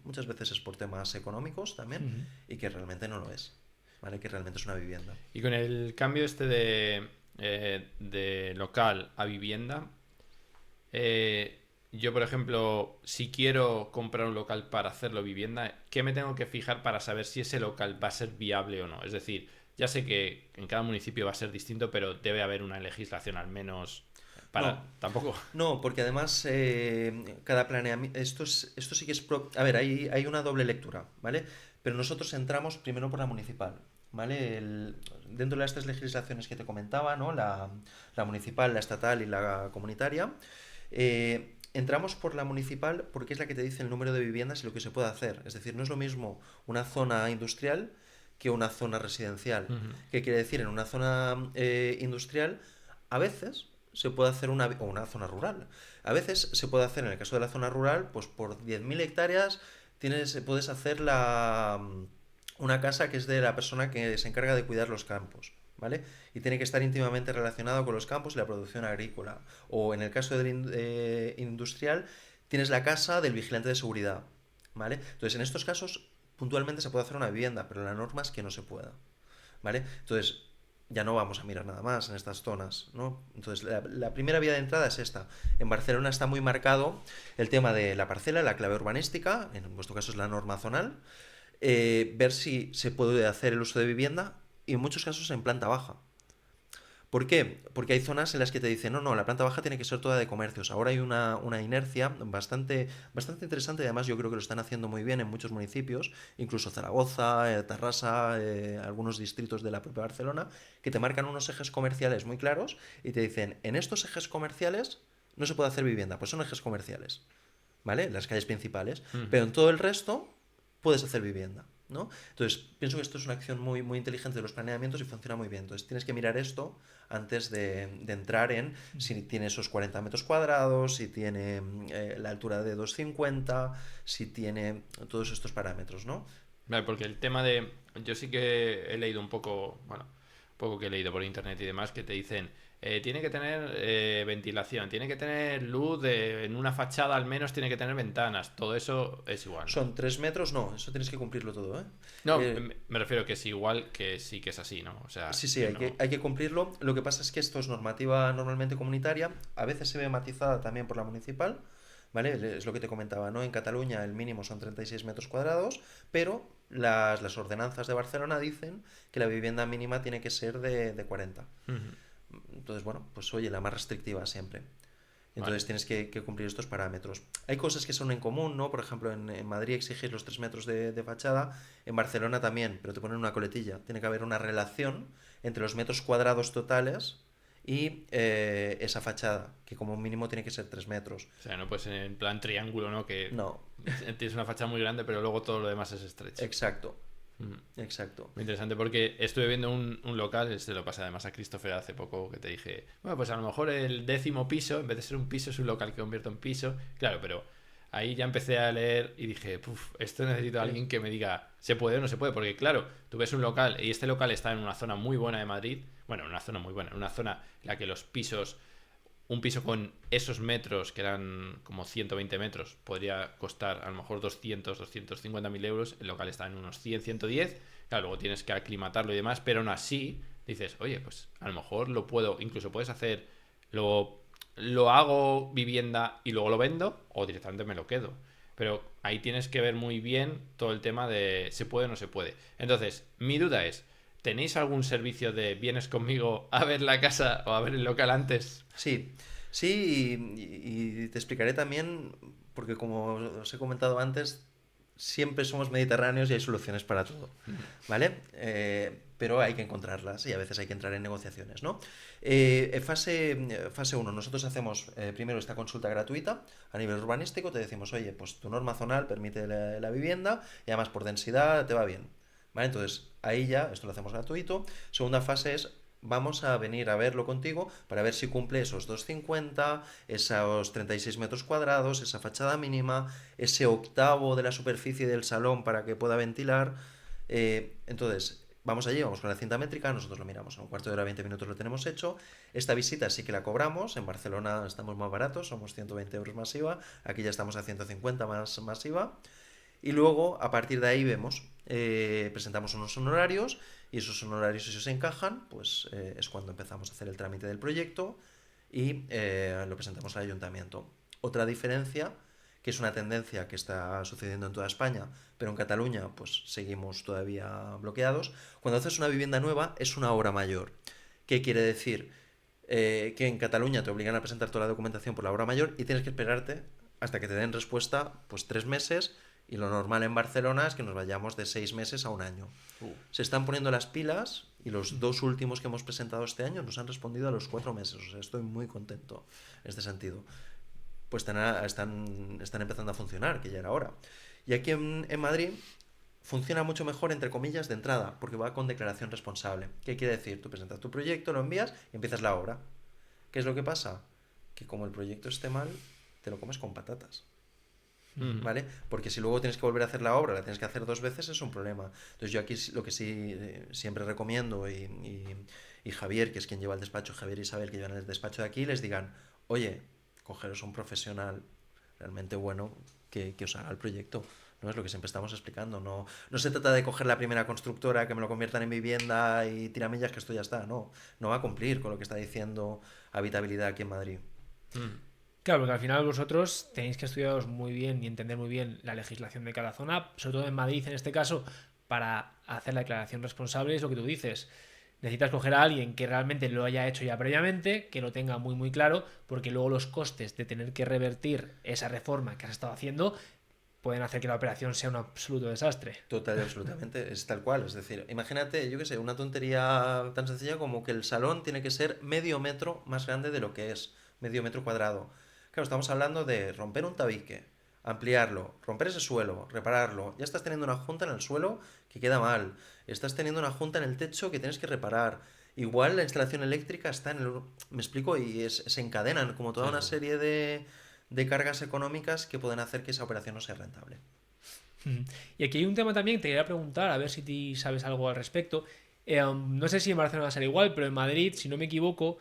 Muchas veces es por temas económicos también Ujú. y que realmente no lo es, ¿vale? Que realmente es una vivienda. Y con el cambio este de local a vivienda, yo, por ejemplo, si quiero comprar un local para hacerlo vivienda, ¿qué me tengo que fijar para saber si ese local va a ser viable o no? Es decir, ya sé que en cada municipio va a ser distinto, pero debe haber una legislación al menos para... No, Tampoco... no, porque además cada planeamiento... Esto sí que es... A ver, hay una doble lectura, ¿vale? Pero nosotros entramos primero por la municipal. ¿vale? Dentro de las tres legislaciones que te comentaba, ¿no? La municipal, la estatal y la comunitaria, entramos por la municipal porque es la que te dice el número de viviendas y lo que se puede hacer. Es decir, no es lo mismo una zona industrial que una zona residencial. Ujú. ¿Qué quiere decir? En una zona industrial, a veces se puede hacer o una zona rural. A veces se puede hacer, en el caso de la zona rural, pues por 10.000 hectáreas puedes hacer una casa que es de la persona que se encarga de cuidar los campos, ¿vale? Y tiene que estar íntimamente relacionado con los campos y la producción agrícola. O en el caso del industrial, tienes la casa del vigilante de seguridad, ¿vale? Entonces, en estos casos, puntualmente se puede hacer una vivienda, pero la norma es que no se pueda, ¿vale? Entonces, ya no vamos a mirar nada más en estas zonas, ¿no? Entonces, la primera vía de entrada es esta. En Barcelona está muy marcado el tema de la parcela, la clave urbanística, en vuestro caso es la norma zonal, ver si se puede hacer el uso de vivienda y en muchos casos en planta baja. ¿Por qué? Porque hay zonas en las que te dicen, no, no, la planta baja tiene que ser toda de comercios. Ahora hay una inercia bastante interesante y además yo creo que lo están haciendo muy bien en muchos municipios, incluso Zaragoza, Tarrasa, algunos distritos de la propia Barcelona, que te marcan unos ejes comerciales muy claros y te dicen, en estos ejes comerciales no se puede hacer vivienda, pues son ejes comerciales, ¿vale? Las calles principales, Ujú. pero en todo el resto puedes hacer vivienda, ¿no? Entonces, pienso que esto es una acción muy inteligente de los planeamientos y funciona muy bien. Entonces, tienes que mirar esto antes de entrar en si tiene esos 40 metros cuadrados, si tiene la altura de 2,50, si tiene todos estos parámetros, ¿no? Vale, porque el tema de... Yo sí que he leído un poco, bueno, un poco que he leído por internet y demás, que te dicen, tiene que tener ventilación, tiene que tener luz, en una fachada al menos tiene que tener ventanas, todo eso es igual, ¿no? Son 3 metros, no, eso tienes que cumplirlo todo, ¿eh? No, Eh, me refiero que es igual, que sí que es así, ¿no? O sea, Sí, sí, que hay que, no... hay que cumplirlo. Lo que pasa es que esto es normativa normalmente comunitaria, a veces se ve matizada también por la municipal, ¿vale? Es lo que te comentaba, ¿no? En Cataluña el mínimo son 36 metros cuadrados, pero las ordenanzas de Barcelona dicen que la vivienda mínima tiene que ser de 40. Ujú. Entonces, bueno, pues oye, la más restrictiva siempre. Vale. Entonces tienes que cumplir estos parámetros. Hay cosas que son en común, ¿no? Por ejemplo, en Madrid exigir los 3 metros de fachada, en Barcelona también, pero te ponen una coletilla. Tiene que haber una relación entre los metros cuadrados totales y esa fachada, que como mínimo tiene que ser 3 metros. O sea, no puede ser en plan triángulo, ¿no? Que No, tienes una fachada muy grande, pero luego todo lo demás es estrecho. exacto, Ujú. exacto. Muy interesante porque estuve viendo un local, se lo pasé además a Christopher hace poco, que te dije, bueno, pues a lo mejor el 10.º piso, en vez de ser un piso, es un local que convierto en piso. Claro, pero ahí ya empecé a leer y dije, puf, esto necesito a alguien que me diga, ¿se puede o no se puede? Porque claro, tú ves un local y este local está en una zona muy buena de Madrid, bueno, en una zona muy buena, en una zona en la que los pisos, un piso con esos metros, que eran como 120 metros, podría costar a lo mejor 250.000 euros. El local está en unos 100, 110. Claro, luego tienes que aclimatarlo y demás, pero aún así dices, oye, pues a lo mejor lo puedo, incluso puedes hacer, lo hago vivienda y luego lo vendo, o directamente me lo quedo. Pero ahí tienes que ver muy bien todo el tema de se puede o no se puede. Entonces, mi duda es, ¿tenéis algún servicio de vienes conmigo a ver la casa o a ver el local antes? Sí, sí, y te explicaré también, porque como os he comentado antes, siempre somos mediterráneos y hay soluciones para todo, ¿vale? Pero hay que encontrarlas y a veces hay que entrar en negociaciones, ¿no? Fase 1, nosotros hacemos primero esta consulta gratuita a nivel urbanístico, te decimos, oye, pues tu norma zonal permite la vivienda y además por densidad te va bien, ¿vale? Entonces ahí ya, esto lo hacemos gratuito. Segunda fase es vamos a venir a verlo contigo para ver si cumple esos 2,50, esos 36 metros cuadrados, esa fachada mínima, ese octavo de la superficie del salón para que pueda ventilar. Entonces, vamos allí, vamos con la cinta métrica, nosotros lo miramos en un cuarto de hora, 20 minutos lo tenemos hecho. Esta visita sí que la cobramos, en Barcelona estamos más baratos, somos 120 euros más IVA, aquí ya estamos a 150 más IVA. Y luego, a partir de ahí, vemos, presentamos unos honorarios y esos honorarios, si se encajan, pues es cuando empezamos a hacer el trámite del proyecto y lo presentamos al ayuntamiento. Otra diferencia, que es una tendencia que está sucediendo en toda España, pero en Cataluña pues seguimos todavía bloqueados, cuando haces una vivienda nueva es una obra mayor. ¿Qué quiere decir? Que en Cataluña te obligan a presentar toda la documentación por la obra mayor y tienes que esperarte hasta que te den respuesta pues 3 meses Y lo normal en Barcelona es que nos vayamos de 6 meses a un año. Se están poniendo las pilas y los 2 últimos que hemos presentado este año nos han respondido a los 4 meses. O sea, estoy muy contento en este sentido. Pues están empezando a funcionar, que ya era hora. Y aquí en Madrid funciona mucho mejor, entre comillas, de entrada, porque va con declaración responsable. ¿Qué quiere decir? Tú presentas tu proyecto, lo envías y empiezas la obra. ¿Qué es lo que pasa? Que como el proyecto esté mal, te lo comes con patatas. ¿Vale? Porque si luego tienes que volver a hacer la obra, la tienes que hacer 2 veces, es un problema. Entonces yo aquí lo que sí siempre recomiendo y Javier, que es quien lleva el despacho, Javier y Isabel, que llevan el despacho de aquí, les digan, oye, cogeros un profesional realmente bueno que os haga el proyecto. No es lo que siempre estamos explicando. No se trata de coger la primera constructora que me lo conviertan en vivienda y tiramillas, que esto ya está. No va a cumplir con lo que está diciendo habitabilidad aquí en Madrid. Claro, porque al final vosotros tenéis que estudiaros muy bien y entender muy bien la legislación de cada zona, sobre todo en Madrid en este caso, para hacer la declaración responsable. Es lo que tú dices. Necesitas coger a alguien que realmente lo haya hecho ya previamente, que lo tenga muy muy claro, porque luego los costes de tener que revertir esa reforma que has estado haciendo pueden hacer que la operación sea un absoluto desastre. Total y absolutamente, es tal cual. Es decir, imagínate, yo qué sé, una tontería tan sencilla como que el salón tiene que ser medio metro más grande de lo que es, medio metro cuadrado. Claro, estamos hablando de romper un tabique, ampliarlo, romper ese suelo, repararlo. Ya estás teniendo una junta en el suelo que queda mal. Estás teniendo una junta en el techo que tienes que reparar. Igual la instalación eléctrica está en el... Me explico, y se encadenan como toda una serie de cargas económicas que pueden hacer que esa operación no sea rentable. Y aquí hay un tema también que te quería preguntar, a ver si sabes algo al respecto. No sé si en Barcelona va a ser igual, pero en Madrid, si no me equivoco,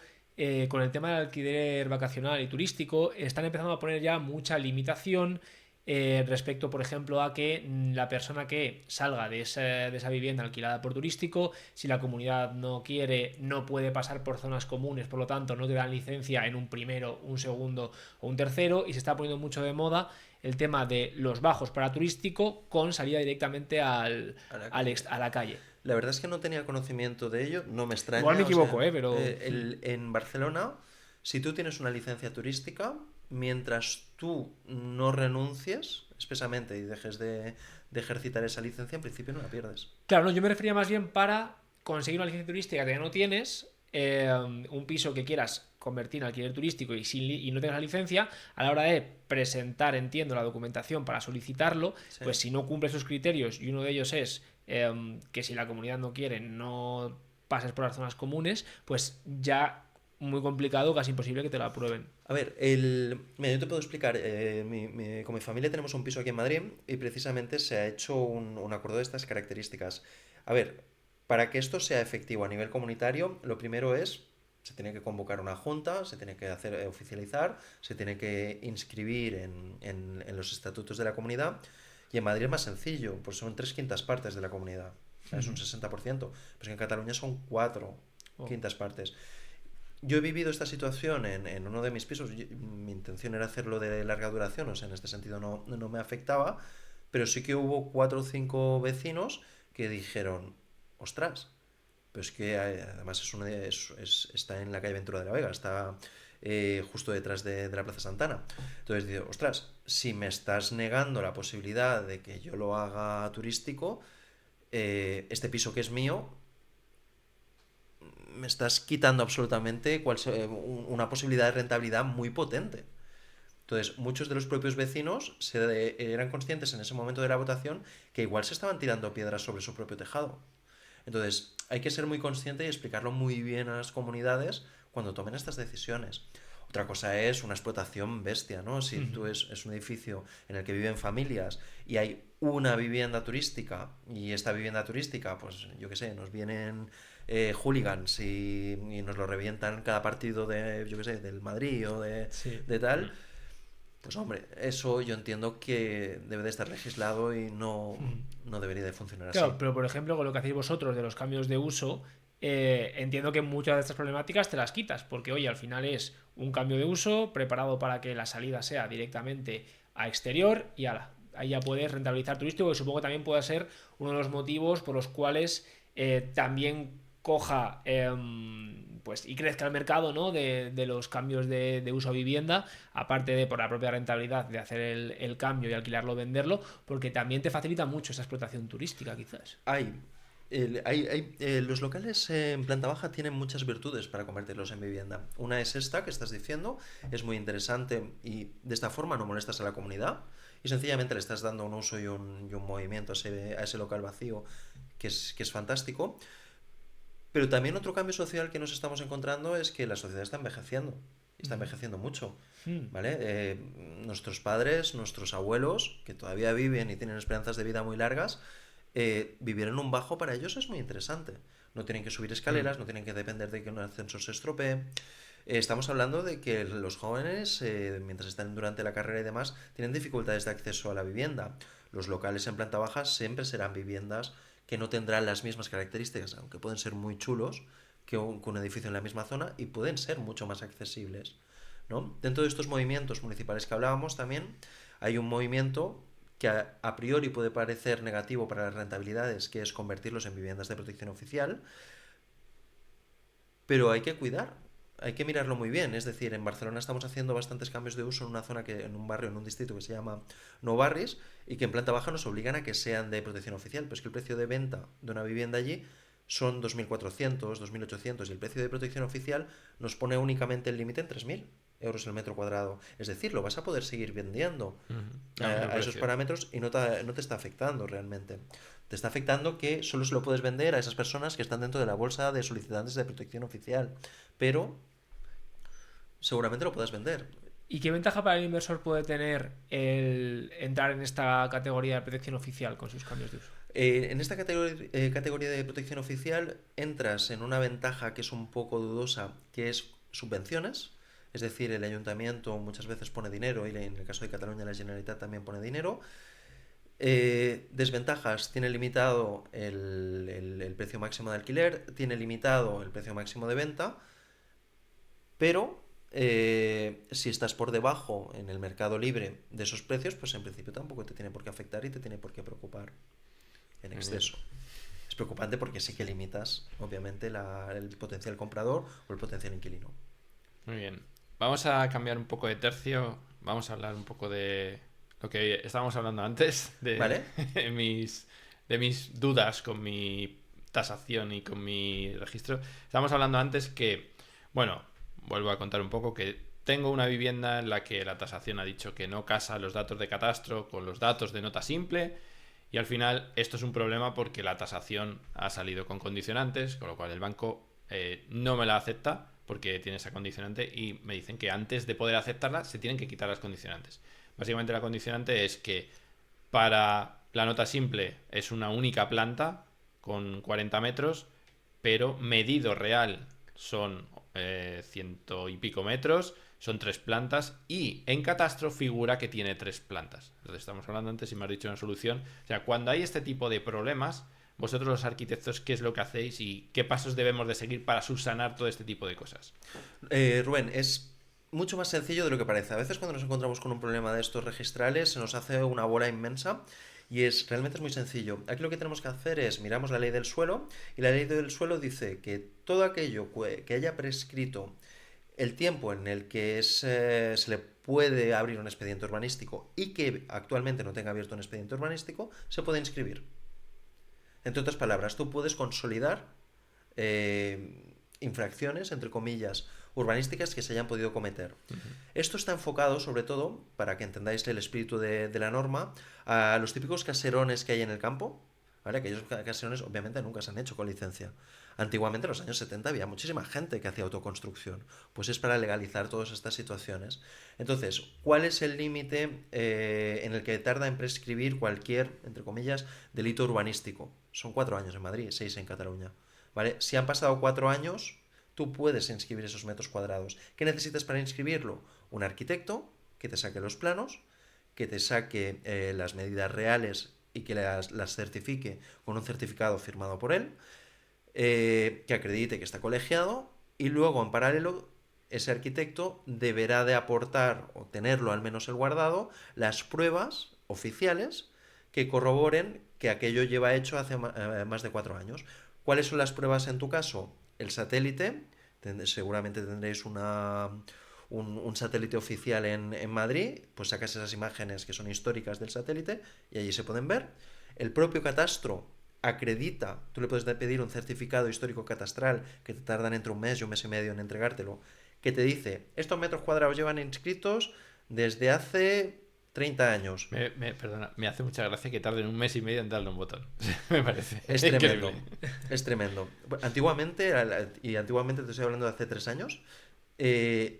con el tema del alquiler vacacional y turístico, están empezando a poner ya mucha limitación respecto, por ejemplo, a que la persona que salga de esa vivienda alquilada por turístico, si la comunidad no quiere, no puede pasar por zonas comunes, por lo tanto no te dan licencia en un primero, un segundo o un tercero, y se está poniendo mucho de moda el tema de los bajos para turístico con salida directamente a la calle. La verdad es que no tenía conocimiento de ello, no me extraña. Igual me equivoco, o sea, pero... en Barcelona, si tú tienes una licencia turística, mientras tú no renuncies expresamente y dejes de ejercitar esa licencia, en principio no la pierdes. Claro, no, yo me refería más bien para conseguir una licencia turística que ya no tienes, un piso que quieras convertir en alquiler turístico y no tengas la licencia, a la hora de presentar, entiendo, la documentación para solicitarlo, Sí. pues si no cumple esos criterios y uno de ellos es que si la comunidad no quiere no pases por las zonas comunes, pues ya muy complicado, casi imposible que te la aprueben. A ver, mira, yo te puedo explicar, con mi familia tenemos un piso aquí en Madrid y precisamente se ha hecho un acuerdo de estas características. A ver, para que esto sea efectivo a nivel comunitario, lo primero es, se tiene que convocar una junta, se tiene que hacer oficializar, se tiene que inscribir en los estatutos de la comunidad, y en Madrid es más sencillo, pues son 3/5 de la comunidad, o sea, es un 60%, pues en Cataluña son 4/5. Yo he vivido esta situación en uno de mis pisos. Mi intención era hacerlo de larga duración, o sea, en este sentido no me afectaba, pero sí que hubo 4 o 5 vecinos que dijeron, ostras, pero es que además está en la calle Ventura de la Vega, está justo detrás de la Plaza Santana. Entonces digo, ostras, si me estás negando la posibilidad de que yo lo haga turístico, este piso que es mío, me estás quitando absolutamente una posibilidad de rentabilidad muy potente. Entonces, muchos de los propios vecinos eran conscientes en ese momento de la votación que igual se estaban tirando piedras sobre su propio tejado. Entonces, hay que ser muy consciente y explicarlo muy bien a las comunidades cuando tomen estas decisiones. Otra cosa es una explotación bestia, ¿no? Si tú es un edificio en el que viven familias y hay una vivienda turística y esta vivienda turística, pues yo qué sé, nos vienen hooligans y nos lo revientan cada partido yo qué sé, del Madrid o de tal, pues hombre, eso yo entiendo que debe de estar legislado y no debería de funcionar Claro, así. pero por ejemplo, con lo que hacéis vosotros de los cambios de uso, entiendo que muchas de estas problemáticas te las quitas, porque oye, al final es un cambio de uso preparado para que la salida sea directamente a exterior y ala, ahí ya puedes rentabilizar turístico, que supongo que también puede ser uno de los motivos por los cuales también coja pues y crezca el mercado, ¿no? de los cambios de uso a vivienda, aparte de por la propia rentabilidad de hacer el cambio y alquilarlo o venderlo, porque también te facilita mucho esa explotación turística, quizás. Los locales en planta baja tienen muchas virtudes para convertirlos en vivienda. Una es esta que estás diciendo, es muy interesante y de esta forma no molestas a la comunidad y sencillamente le estás dando un uso y un movimiento a ese local vacío que es fantástico. Pero también otro cambio social que nos estamos encontrando es que la sociedad está envejeciendo mucho, Mm. ¿vale? Nuestros padres, nuestros abuelos, que todavía viven y tienen esperanzas de vida muy largas, vivir en un bajo para ellos es muy interesante. No tienen que subir Mm. escaleras, no tienen que depender de que un ascensor se estropee. Estamos hablando de que los jóvenes, mientras están durante la carrera y demás, tienen dificultades de acceso a la vivienda. Los locales en planta baja siempre serán viviendas que no tendrán las mismas características, aunque pueden ser muy chulos que un edificio en la misma zona y pueden ser mucho más accesibles, ¿no? Dentro de estos movimientos municipales que hablábamos también hay un movimiento que a priori puede parecer negativo para las rentabilidades, que es convertirlos en viviendas de protección oficial, pero hay que cuidar, hay que mirarlo muy bien. Es decir, en Barcelona estamos haciendo bastantes cambios de uso en una zona en un barrio, en un distrito que se llama No Barris, y que en planta baja nos obligan a que sean de protección oficial, pero es que el precio de venta de una vivienda allí son 2.400, 2.800 y el precio de protección oficial nos pone únicamente el límite en 3.000 euros el metro cuadrado. Es decir, lo vas a poder seguir vendiendo Ujú. A menor a esos precio. parámetros y no te está afectando realmente. Te está afectando que solo se lo puedes vender a esas personas que están dentro de la bolsa de solicitantes de protección oficial, pero seguramente lo puedas vender. ¿Y qué ventaja para el inversor puede tener el entrar en esta categoría de protección oficial con sus cambios de uso? En esta categoría de protección oficial entras en una ventaja que es un poco dudosa, que es subvenciones. Es decir, el ayuntamiento muchas veces pone dinero y en el caso de Cataluña la Generalitat también pone dinero. Desventajas, tiene limitado el precio máximo de alquiler, tiene limitado el precio máximo de venta, pero si estás por debajo en el mercado libre de esos precios, pues en principio tampoco te tiene por qué afectar y te tiene por qué preocupar en Muy bien. exceso. Es preocupante porque sí que limitas, obviamente, el potencial comprador o el potencial inquilino. Muy bien. Vamos a cambiar un poco de tercio. Vamos a hablar un poco de lo que estábamos hablando antes, de ¿Vale? mis, de mis dudas con mi tasación y con mi registro. Estábamos hablando antes que, bueno, vuelvo a contar un poco que tengo una vivienda en la que la tasación ha dicho que no casa los datos de catastro con los datos de nota simple. Y al final esto es un problema porque la tasación ha salido con condicionantes, con lo cual el banco no me la acepta porque tiene esa condicionante y me dicen que antes de poder aceptarla se tienen que quitar las condicionantes. Básicamente la condicionante es que para la nota simple es una única planta con 40 metros, pero medido real son ciento y pico metros, son tres plantas y en catastro figura que tiene tres plantas. Entonces estamos hablando antes y me has dicho una solución. O sea, cuando hay este tipo de problemas, vosotros los arquitectos, ¿qué es lo que hacéis y qué pasos debemos de seguir para subsanar todo este tipo de cosas? Rubén, es mucho más sencillo de lo que parece. A veces cuando nos encontramos con un problema de estos registrales se nos hace una bola inmensa y realmente es muy sencillo. Aquí lo que tenemos que hacer es miramos la ley del suelo y la ley del suelo dice que todo aquello que haya prescrito el tiempo en el que se le puede abrir un expediente urbanístico y que actualmente no tenga abierto un expediente urbanístico, se puede inscribir. Entre otras palabras, tú puedes consolidar infracciones, entre comillas, urbanísticas que se hayan podido cometer. Esto está enfocado, sobre todo, para que entendáis el espíritu de la norma, a los típicos caserones que hay en el campo, ¿vale? Aquellos caserones obviamente nunca se han hecho con licencia. Antiguamente, en los años 70, había muchísima gente que hacía autoconstrucción. Pues es para legalizar todas estas situaciones. Entonces, ¿cuál es el límite en el que tarda en prescribir cualquier, entre comillas, delito urbanístico? Son 4 años en Madrid, 6 en Cataluña. ¿Vale? Si han pasado 4 años, tú puedes inscribir esos metros cuadrados. ¿Qué necesitas para inscribirlo? Un arquitecto que te saque los planos, que te saque las medidas reales y que las certifique con un certificado firmado por él, que acredite que está colegiado y luego en paralelo ese arquitecto deberá de aportar o tenerlo al menos el guardado las pruebas oficiales que corroboren que aquello lleva hecho hace más de 4 años. ¿Cuáles son las pruebas en tu caso? El satélite, seguramente tendréis un satélite oficial en Madrid, pues sacas esas imágenes que son históricas del satélite y allí se pueden ver. El propio catastro acredita, tú le puedes pedir un certificado histórico catastral que te tardan entre un mes y un mes y medio en entregártelo, que te dice, estos metros cuadrados llevan inscritos desde hace 30 años. Perdona, me hace mucha gracia que tarden un mes y medio en darle un botón. Me parece Es increíble. tremendo, es tremendo. Antiguamente, y antiguamente te estoy hablando de hace 3 años,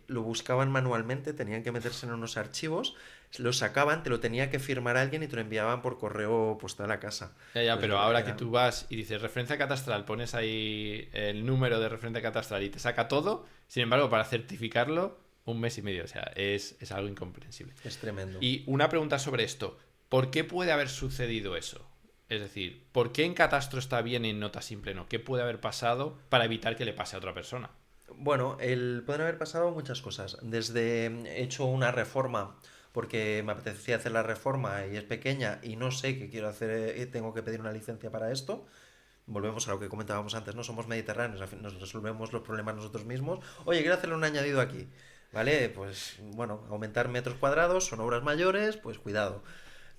lo buscaban manualmente, tenían que meterse en unos archivos, lo sacaban, te lo tenía que firmar alguien y te lo enviaban por correo postal a casa. Ya, Pues pero ahora que tú vas y dices referencia catastral, pones ahí el número de referencia catastral y te saca todo, sin embargo, para certificarlo, un mes y medio. O sea, es algo incomprensible. Es tremendo. Y una pregunta sobre esto. ¿Por qué puede haber sucedido eso? Es decir, ¿por qué en catastro está bien y en nota simple no? ¿Qué puede haber pasado para evitar que le pase a otra persona? Bueno, pueden haber pasado muchas cosas. Desde he hecho una reforma porque me apetecía hacer la reforma y es pequeña y no sé qué quiero hacer, tengo que pedir una licencia para esto. Volvemos a lo que comentábamos antes, no somos mediterráneos, nos resolvemos los problemas nosotros mismos. Oye, quiero hacerle un añadido aquí, ¿vale? Pues bueno, aumentar metros cuadrados, son obras mayores, pues cuidado,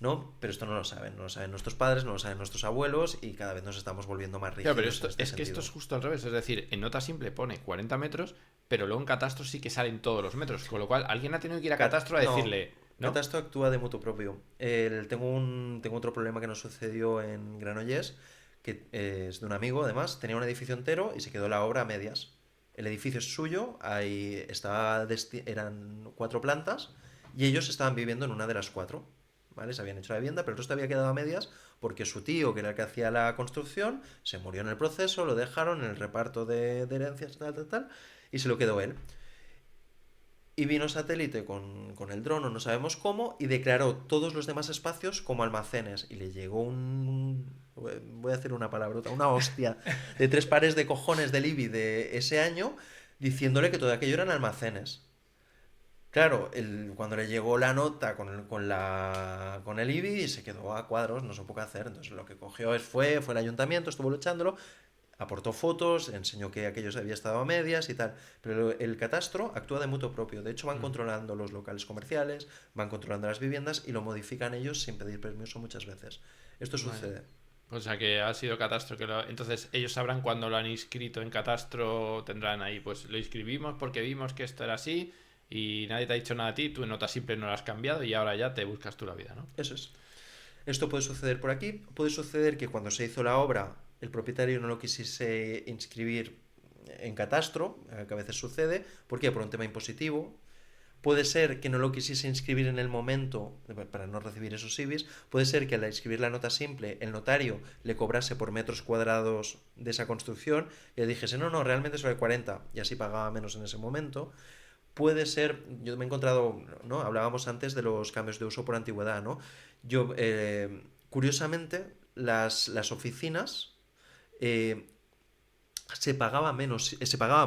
¿no? Pero esto no lo saben nuestros padres, no lo saben nuestros abuelos y cada vez nos estamos volviendo más Claro, rígidos pero en este es que esto sentido. es justo al revés. Es decir, en nota simple pone 40 metros, pero luego en catastro sí que salen todos los metros. Con lo cual, alguien ha tenido que ir a catastro a No, decirle, ¿no? Catastro actúa de mutuo propio. Tengo otro problema que nos sucedió en Granollers, que es de un amigo, además, tenía un edificio entero y se quedó la obra a medias. El edificio es suyo, eran 4 plantas y ellos estaban viviendo en una de las 4. ¿Vale? Se habían hecho la vivienda, pero el resto había quedado a medias porque su tío, que era el que hacía la construcción, se murió en el proceso, lo dejaron en el reparto de herencias, tal, tal, tal, y se lo quedó él. Y vino satélite con el dron, o no sabemos cómo, y declaró todos los demás espacios como almacenes. Y le llegó voy a hacer una palabrota, una hostia de 3 pares de cojones del IBI de ese año, diciéndole que todo aquello eran almacenes. Claro, cuando le llegó la nota con el IBI, se quedó a cuadros, no supo qué hacer. Entonces lo que cogió fue al ayuntamiento, estuvo luchándolo, aportó fotos, enseñó que aquello se había estado a medias y tal. Pero el catastro actúa de mutuo propio. De hecho, van controlando los locales comerciales, van controlando las viviendas y lo modifican ellos sin pedir permiso muchas veces. Esto Vale. sucede. O sea que ha sido catastro Entonces ellos sabrán cuándo lo han inscrito en catastro, tendrán ahí, pues lo inscribimos porque vimos que esto era así y nadie te ha dicho nada a ti, tú en nota simple no lo has cambiado y ahora ya te buscas tú la vida, ¿no? Eso es. Esto puede suceder por aquí. Puede suceder que cuando se hizo la obra, el propietario no lo quisiese inscribir en catastro, que a veces sucede. ¿Por qué? Por un tema impositivo. Puede ser que no lo quisiese inscribir en el momento para no recibir esos IBIs. Puede ser que al inscribir la nota simple, el notario le cobrase por metros cuadrados de esa construcción y le dijese, no, no, realmente solo hay 40 y así pagaba menos en ese momento. Puede ser, yo me he encontrado, ¿no? Hablábamos antes de los cambios de uso por antigüedad, ¿no? Curiosamente, las oficinas eh, se pagaba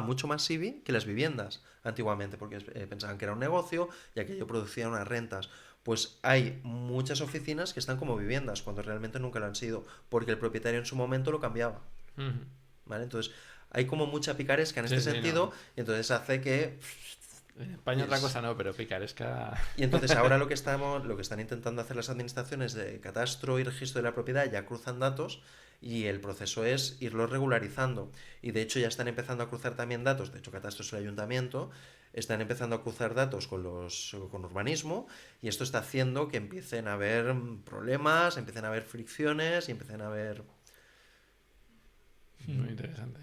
mucho más IBI que las viviendas antiguamente, porque pensaban que era un negocio y aquello producía unas rentas. Pues hay muchas oficinas que están como viviendas, cuando realmente nunca lo han sido, porque el propietario en su momento lo cambiaba. Ujú. ¿Vale? Entonces, hay como mucha picaresca en Sí, este sí, sentido, no. y entonces hace que En España otra cosa no, pero picaresca. y entonces ahora lo que están intentando hacer las administraciones de catastro y registro de la propiedad ya cruzan datos y el proceso es irlos regularizando. Y de hecho ya están empezando a cruzar también datos, de hecho catastro es el ayuntamiento, están empezando a cruzar datos con urbanismo y esto está haciendo que empiecen a haber problemas, empiecen a haber fricciones y empiecen a haber... Muy interesante.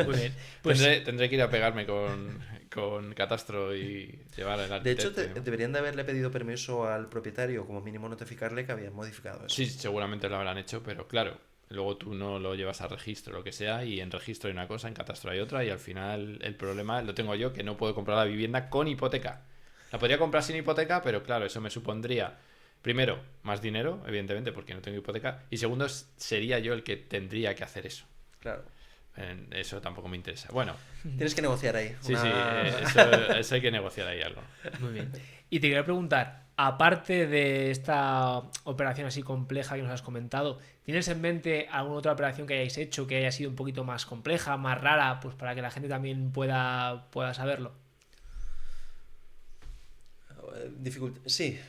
Muy bien. Pues Tendré que ir a pegarme con catastro y llevar al De hecho, arquitecto. y demás. deberían de haberle pedido permiso al propietario, como mínimo notificarle que habían modificado eso. Sí, seguramente lo habrán hecho, pero claro, luego tú no lo llevas a registro o lo que sea, y en registro hay una cosa, en catastro hay otra, y al final el problema lo tengo yo, que no puedo comprar la vivienda con hipoteca. La podría comprar sin hipoteca, pero claro, eso me supondría, primero, más dinero, evidentemente, porque no tengo hipoteca, y segundo, sería yo el que tendría que hacer eso. Claro. eso tampoco me interesa. Bueno, Tienes que negociar ahí. sí, eso hay que negociar ahí algo. Muy bien. Y te quería preguntar, aparte de esta operación así compleja que nos has comentado, ¿tienes en mente alguna otra operación que hayáis hecho que haya sido un poquito más compleja, más rara, pues para que la gente también pueda saberlo? Sí,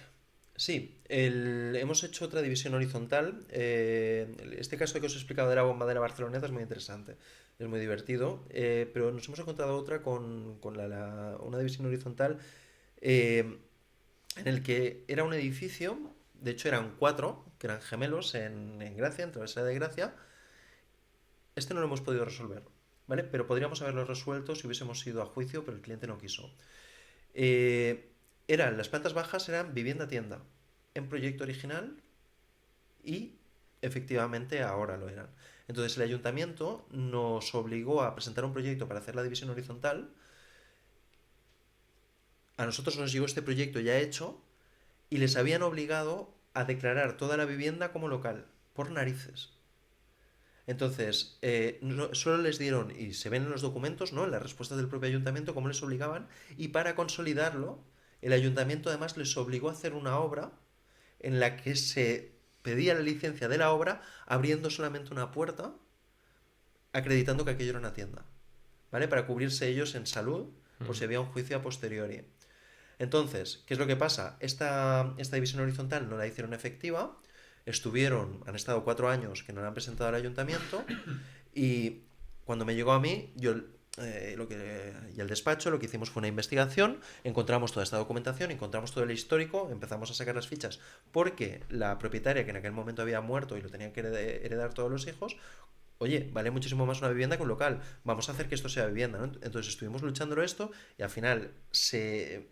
sí. Hemos hecho otra división horizontal. Este caso que os he explicado de la bombadera barcelonesa es muy interesante, es muy divertido, pero nos hemos encontrado otra con una división horizontal eh, en el que era un edificio, de hecho eran cuatro, que eran gemelos en Gracia, en Travesera de Gracia. Este no lo hemos podido resolver, ¿vale? Pero podríamos haberlo resuelto si hubiésemos ido a juicio, pero el cliente no quiso. Eh, las plantas bajas eran vivienda-tienda en proyecto original y efectivamente ahora lo eran. Entonces el ayuntamiento nos obligó a presentar un proyecto para hacer la división horizontal. A nosotros nos llegó este proyecto ya hecho y les habían obligado a declarar toda la vivienda como local, por narices. Entonces, solo les dieron, y se ven en los documentos, ¿no? En las respuestas del propio ayuntamiento, cómo les obligaban, y para consolidarlo, el ayuntamiento además les obligó a hacer una obra en la que se pedía la licencia de la obra abriendo solamente una puerta, acreditando que aquello era una tienda, ¿vale? Para cubrirse ellos en salud, por si había un juicio a posteriori. Entonces, ¿qué es lo que pasa? Esta división horizontal no la hicieron efectiva, han estado 4 años que no la han presentado al ayuntamiento y cuando me llegó a mí, y al despacho, lo que hicimos fue una investigación, encontramos toda esta documentación, encontramos todo el histórico, empezamos a sacar las fichas porque la propietaria, que en aquel momento había muerto y lo tenían que heredar todos los hijos, oye, vale muchísimo más una vivienda que un local, vamos a hacer que esto sea vivienda, ¿no? Entonces estuvimos luchándolo esto y al final se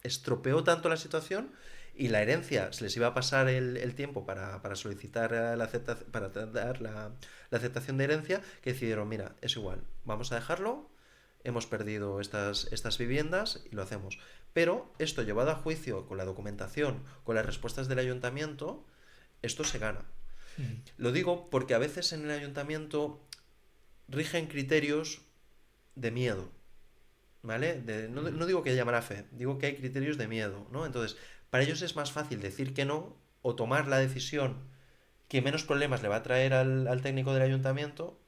estropeó tanto la situación y la herencia se les iba a pasar el tiempo para solicitar para dar la aceptación de herencia, que decidieron, mira, es igual, vamos a dejarlo, hemos perdido estas viviendas y lo hacemos. Pero esto llevado a juicio con la documentación, con las respuestas del ayuntamiento, esto se gana. Lo digo porque a veces en el ayuntamiento rigen criterios de miedo, ¿vale? No digo que haya mala fe, digo que hay criterios de miedo, ¿no? Entonces, para ellos es más fácil decir que no o tomar la decisión que menos problemas le va a traer al técnico del ayuntamiento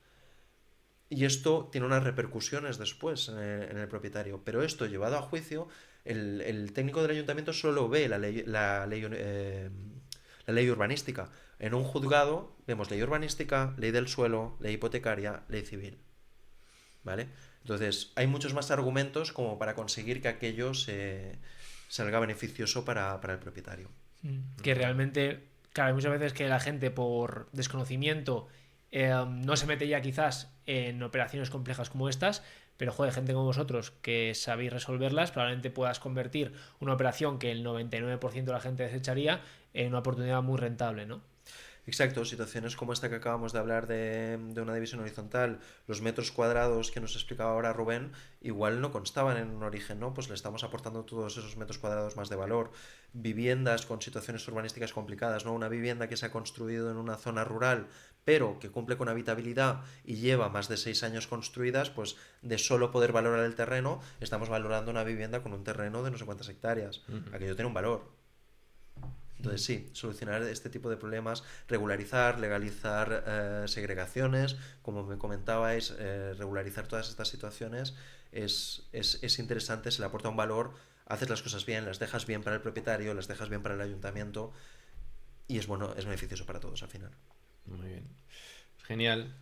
y esto tiene unas repercusiones después en el propietario. Pero esto llevado a juicio, el técnico del ayuntamiento solo ve la ley urbanística. En un juzgado vemos ley urbanística, ley del suelo, ley hipotecaria, ley civil. ¿Vale? Entonces, hay muchos más argumentos como para conseguir que aquello salga beneficioso para el propietario. Que realmente, claro, hay muchas veces que la gente por desconocimiento no se mete ya quizás en operaciones complejas como estas, pero joder, gente como vosotros que sabéis resolverlas, probablemente puedas convertir una operación que el 99% de la gente desecharía en una oportunidad muy rentable, ¿no? Exacto, situaciones como esta que acabamos de hablar de una división horizontal, los metros cuadrados que nos explicaba ahora Rubén, igual no constaban en un origen, ¿no? Pues le estamos aportando todos esos metros cuadrados más de valor. Viviendas con situaciones urbanísticas complicadas, ¿no? Una vivienda que se ha construido en una zona rural, pero que cumple con habitabilidad y lleva más de 6 años construidas, pues de solo poder valorar el terreno, estamos valorando una vivienda con un terreno de no sé cuántas hectáreas. Aquello tiene un valor. Entonces sí, solucionar este tipo de problemas, regularizar, legalizar segregaciones, como me comentabais, regularizar todas estas situaciones es interesante, se le aporta un valor, haces las cosas bien, las dejas bien para el propietario, las dejas bien para el ayuntamiento y es bueno, es beneficioso para todos al final. Muy bien. Genial.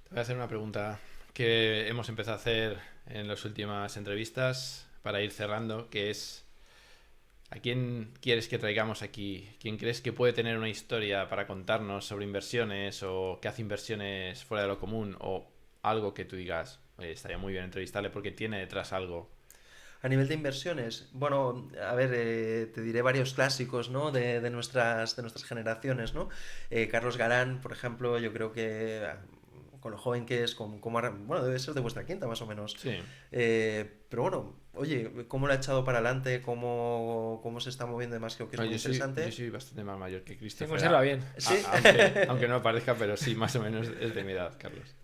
Te voy a hacer una pregunta que hemos empezado a hacer en las últimas entrevistas para ir cerrando, que es: ¿a quién quieres que traigamos aquí? ¿Quién crees que puede tener una historia para contarnos sobre inversiones o que hace inversiones fuera de lo común o algo que tú digas, oye, estaría muy bien entrevistarle porque tiene detrás algo? A nivel de inversiones, bueno, a ver, te diré varios clásicos, ¿no? de nuestras generaciones, ¿no? Carlos Galán, por ejemplo, yo creo que con lo joven que es, bueno, debe ser de vuestra quinta más o menos. Sí. Pero bueno, oye, ¿cómo lo ha echado para adelante? ¿Cómo se está moviendo? Además, creo que es muy interesante. Yo soy bastante más mayor que Se Christopher. conserva bien. Sí. Aunque no lo parezca, pero sí, más o menos es de mi edad, Carlos.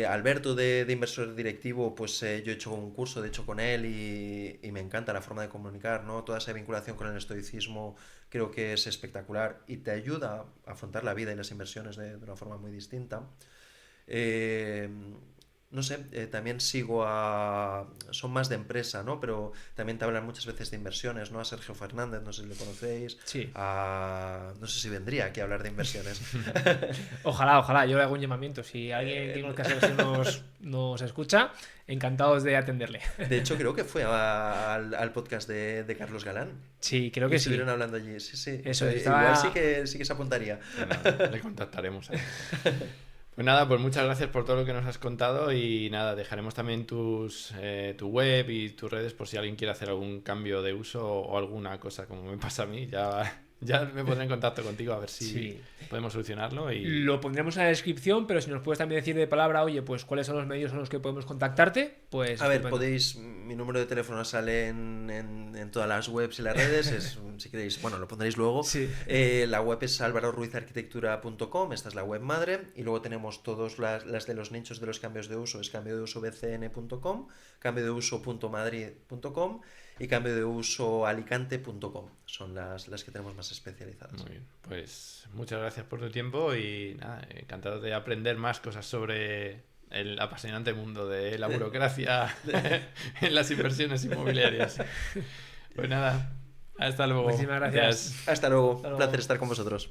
Alberto de inversor directivo, pues yo he hecho un curso, de hecho, con él y me encanta la forma de comunicar, ¿no? Toda esa vinculación con el estoicismo creo que es espectacular y te ayuda a afrontar la vida y las inversiones de una forma muy distinta. Eh, no sé, también sigo son más de empresa, ¿no? Pero también te hablan muchas veces de inversiones, ¿no? A Sergio Fernández, no sé si lo conocéis. Sí. No sé si vendría aquí a hablar de inversiones. Ojalá, yo le hago un llamamiento. Si alguien que conozca a Sergio nos escucha, encantados de atenderle. De hecho, creo que fue al podcast de Carlos Galán. Sí, creo Y que sí. estuvieron hablando allí, sí. Eso, Igual sí que se apuntaría. Bueno, le contactaremos. Pues nada, pues muchas gracias por todo lo que nos has contado y nada, dejaremos también tu web y tus redes por si alguien quiere hacer algún cambio de uso o alguna cosa como me pasa a mí. Ya me pondré en contacto contigo a ver si podemos solucionarlo. Lo pondremos en la descripción, pero si nos puedes también decir de palabra, oye, pues cuáles son los medios en los que podemos contactarte, pues... A ver, mi número de teléfono sale en todas las webs y las redes, si queréis, bueno, lo pondréis luego. Sí. La web es alvaroruizarquitectura.com, esta es la web madre, y luego tenemos todas las de los nichos de los cambios de uso, es cambiodeusobcn.com, cambiodeuso.madrid.com y cambiodeusoalicante.com. Son las que tenemos más especializadas. Muy bien, pues muchas gracias por tu tiempo y nada, encantado de aprender más cosas sobre el apasionante mundo de la burocracia en las inversiones inmobiliarias. Pues nada, hasta luego. Muchísimas gracias. Hasta luego. Un placer estar con vosotros.